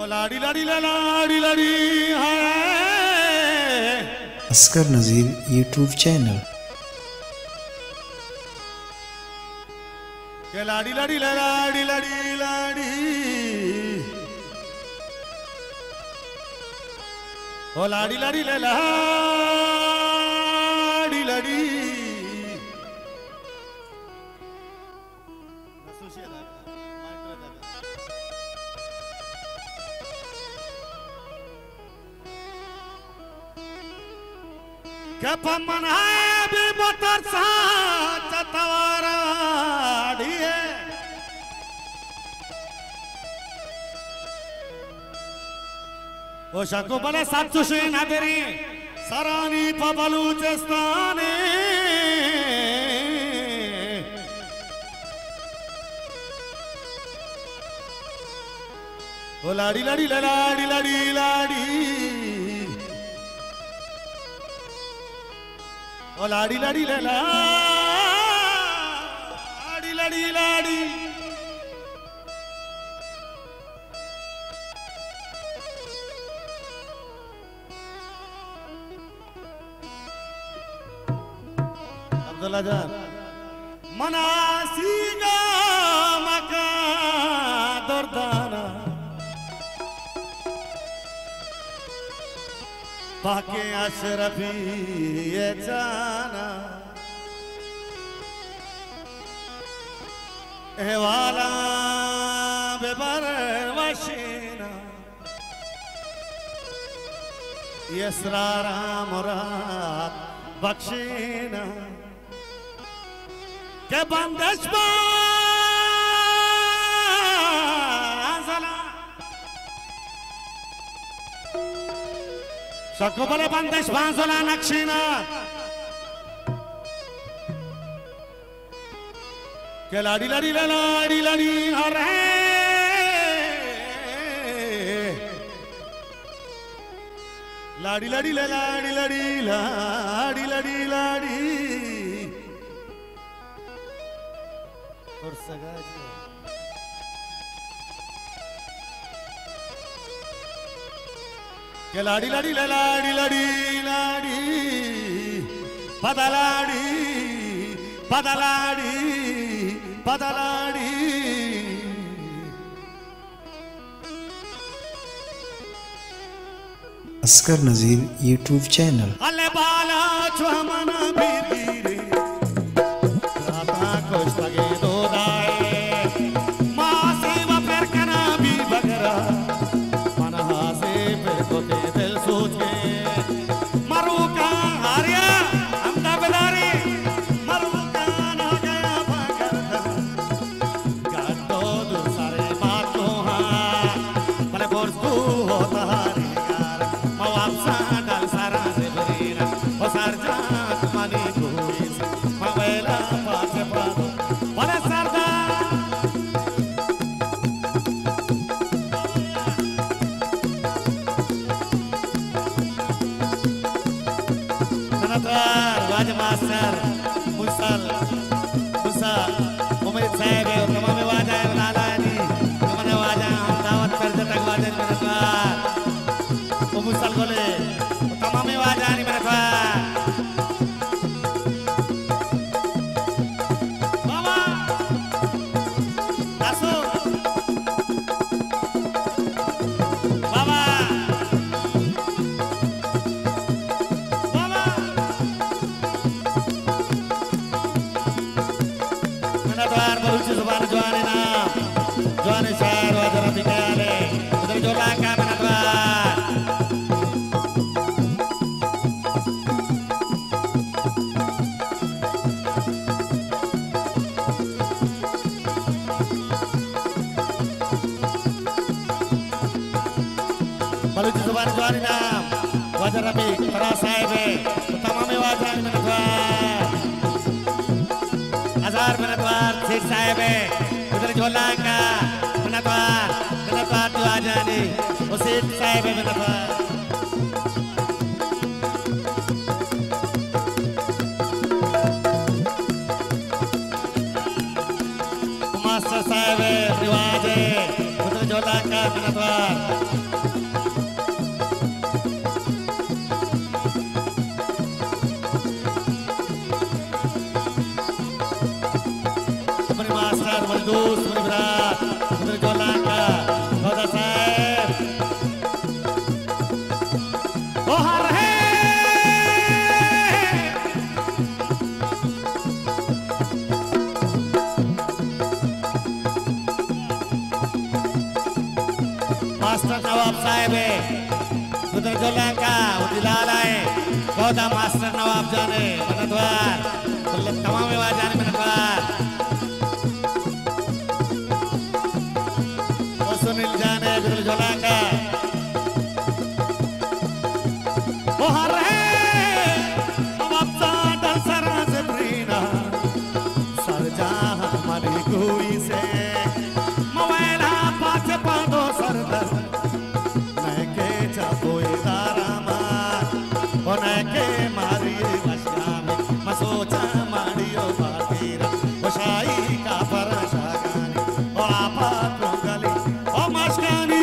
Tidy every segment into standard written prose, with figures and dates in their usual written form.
लाड़ी लाड़ी लाड़ी लाड़ी है असगर नज़ीर यूट्यूब चैनल। के लाड़ी लाड़ी लाड़ी लाड़ी लाड़ी ओ लाड़ी लाड़ी लाड़ी लाड़ी के पमन है भी मोटर सा चतवाराड़ी है ओ शको बले सच्चुशी नगरी सरानी बलूचिस्तानी ओ लाड़ी लाड़ी लाड़ी लाड़ी लाड़ी ओ लाड़ी लाड़ी लाड़ी लाड़ी लाड़ी अब्दुल्ला जान मनासीगा मका दर्दाना बाके अशरफी ये जाना ए वाला बेबर वशीना यसरारा मुराद बख्शीना के बंदिश Sakobale bandesh banzola nakshina ke ladi ladi ladi ladi hare ladi ladi ladi ladi ladi ladi ladi Korsagaji के लाड़ी लाड़ी लाड़ी लाड़ी लाड़ी पदलाड़ी पदलाड़ी पदलाड़ी असगर नज़ीर यूट्यूब चैनल। अल्ले बाला चुमना बीरी राता कुछ लगे दो दाए मासी व फिर कना भी बगरा दिल सोच के मरू का हारिया हमदा बिलारी मरू का ना गया पाकर गाटो दूसरे बातों हाँ भले बोर्स तू होता हारी यार मवाब साडल सारा से बरीना ओ सरजात मनी भूइस मवेला पासे पादो भले सरदार Wajah Master, Musal, Musa, Umid Saib, तमाम wajah yang lala ini, तमाम wajah दावत perjalanan wajah mereka, Musal gole, तमाम wajah ini mereka. Mama, masuk, Mama. Zuban Juane na Juane Syar wajar pikale udah jolaka menatwa Balu Zuban Juane na wajar pik para sahibe tamame wajar menatwa Azhar menatwar Syed Saib udah jolaka menatwar tu aja nih Syed Saib menatwar Master Saib riwaj udah jolaka menatwar दोस्त मेरे ब्रात उधर जोलांका गोदा साहेब ओ हर है master नवाब साहेब है उधर जोलांका उदिलाल आए गोदा master नवाब जाने मनद्वार तमाम जाने मनद्वार सुनील जाने बिरल जोलांका वो हर है अब साडल सरा से प्रीना सर जहां हमारी कोई से मोबाइला पाछे पादो सरदर मैं के चापोए दारामा ओने के मारी बशा में मसोचा माड़ियो बातीरा वशाई का परशा गानी और आपा गली ओ मस्कानी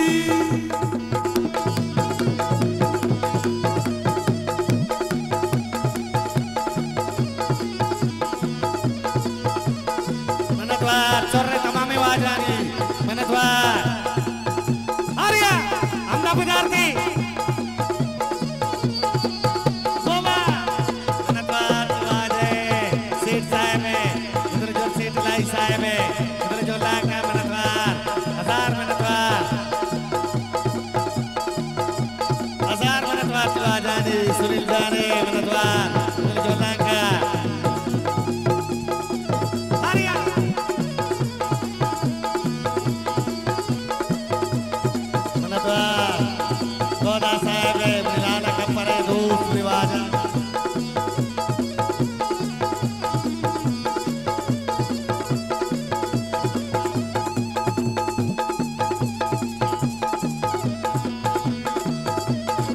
मनद्वार चोरे तमामे वाजानी मनद्वार आर्या अंदा विद्यार्थी गोमा मनद्वार वाजे सीट साहब है इधर जो सीट लाई साहब है इधर जो लागा मनद्वार हजार मनद्वार चला जाने सुनील जाने मनद्वार इधर जो लागा आर्या मनद्वार गोदा साहब है मिलाना कपरे दोस्त विवाजा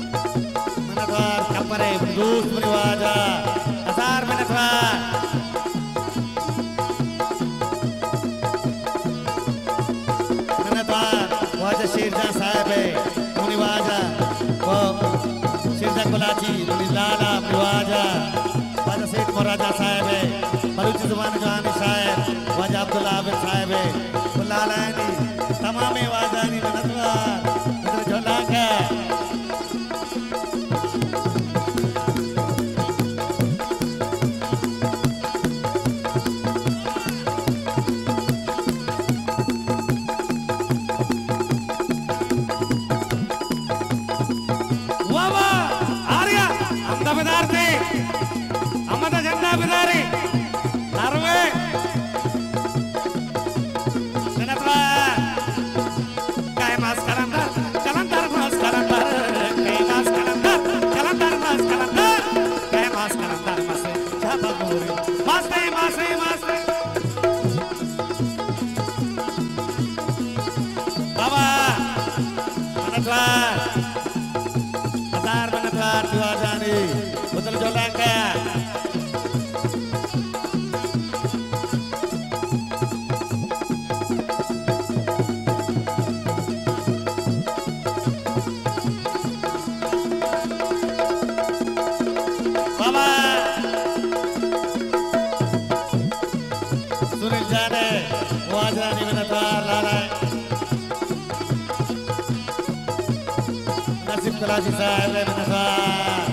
मनद्वार कपरे दोस्त विवाजा हजार मनद्वार वाजा शेरजा साहब है मुनि वाजा वो शेरजा कोलाची मुनि लाला वाजा वाजा सेठ मोराजा साहब है बलूची जुबान जवानी साहब वाजा अब्दुल्ला आबिद साहब है लालानी तमामे वाजानी मनद्वार इधर झोलांका अम्मद झंडा बिदारी नरवे काय मास कलंदर कलंदर मास कलंदर काय मास कलंदर कलंदर मास कलंदर काय मास कलंदर मास छापा गोरी मास बाबा मनद्वार हजार मनद्वार जुआ जानी उधर जोलांका बाबा सुनील जाने वाजानी मनद्वार लाला नसीब कलाची साहब है मनद्वार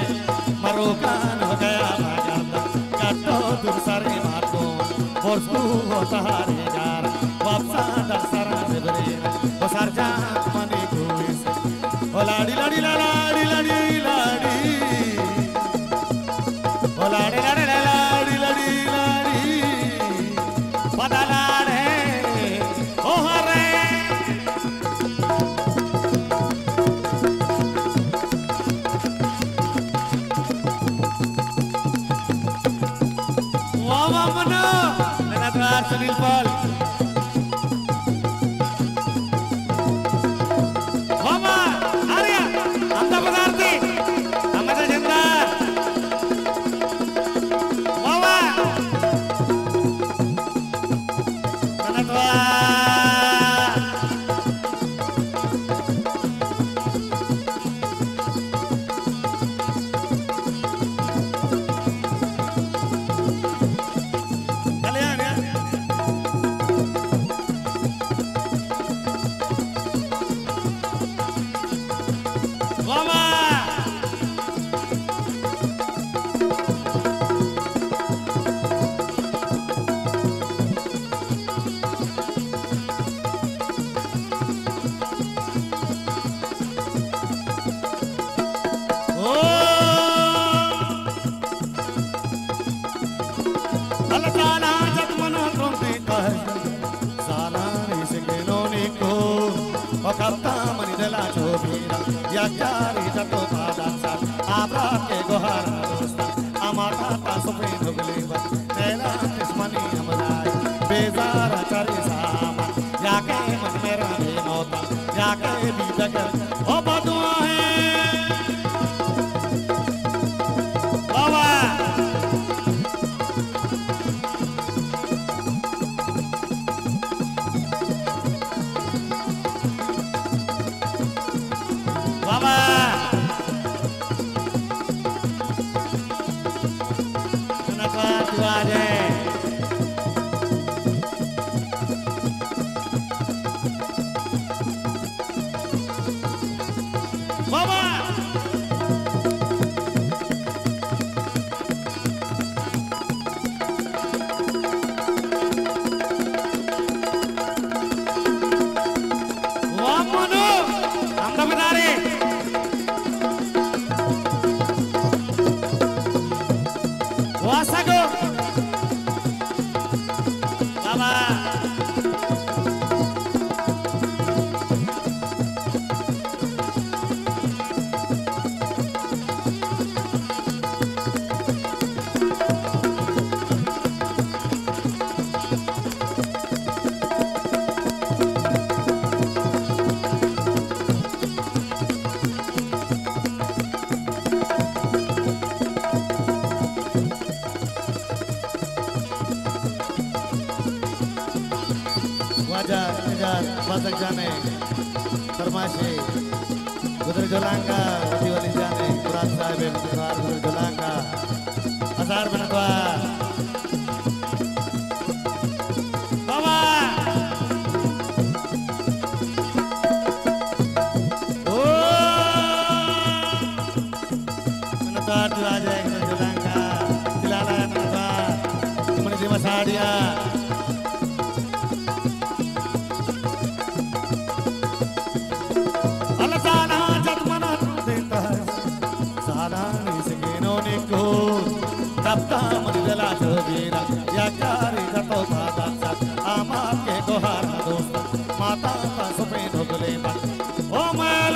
मरोकान हो गया काटो तुम सारे मातो और सहारे यार वापसा दसरा से बरे वो सरजा मने कोई से ओ लाड़ी लाड़ी लाड़ी लाड़ी लाड़ी नीलपाल मामा आर्या आमचा पदार्थी आमचा झेंडा मामा मनतवा Pasang jane, termasih Gudri Jolangka, wali jane, Kurat Sahib, Gudri Jolangka, Asar Benatwa, Mama, Benatwa tu aja Gudri Jolangka, Dilala Benatwa, Kemudian Masadia. माता का सुपे ढोगले ओ मैं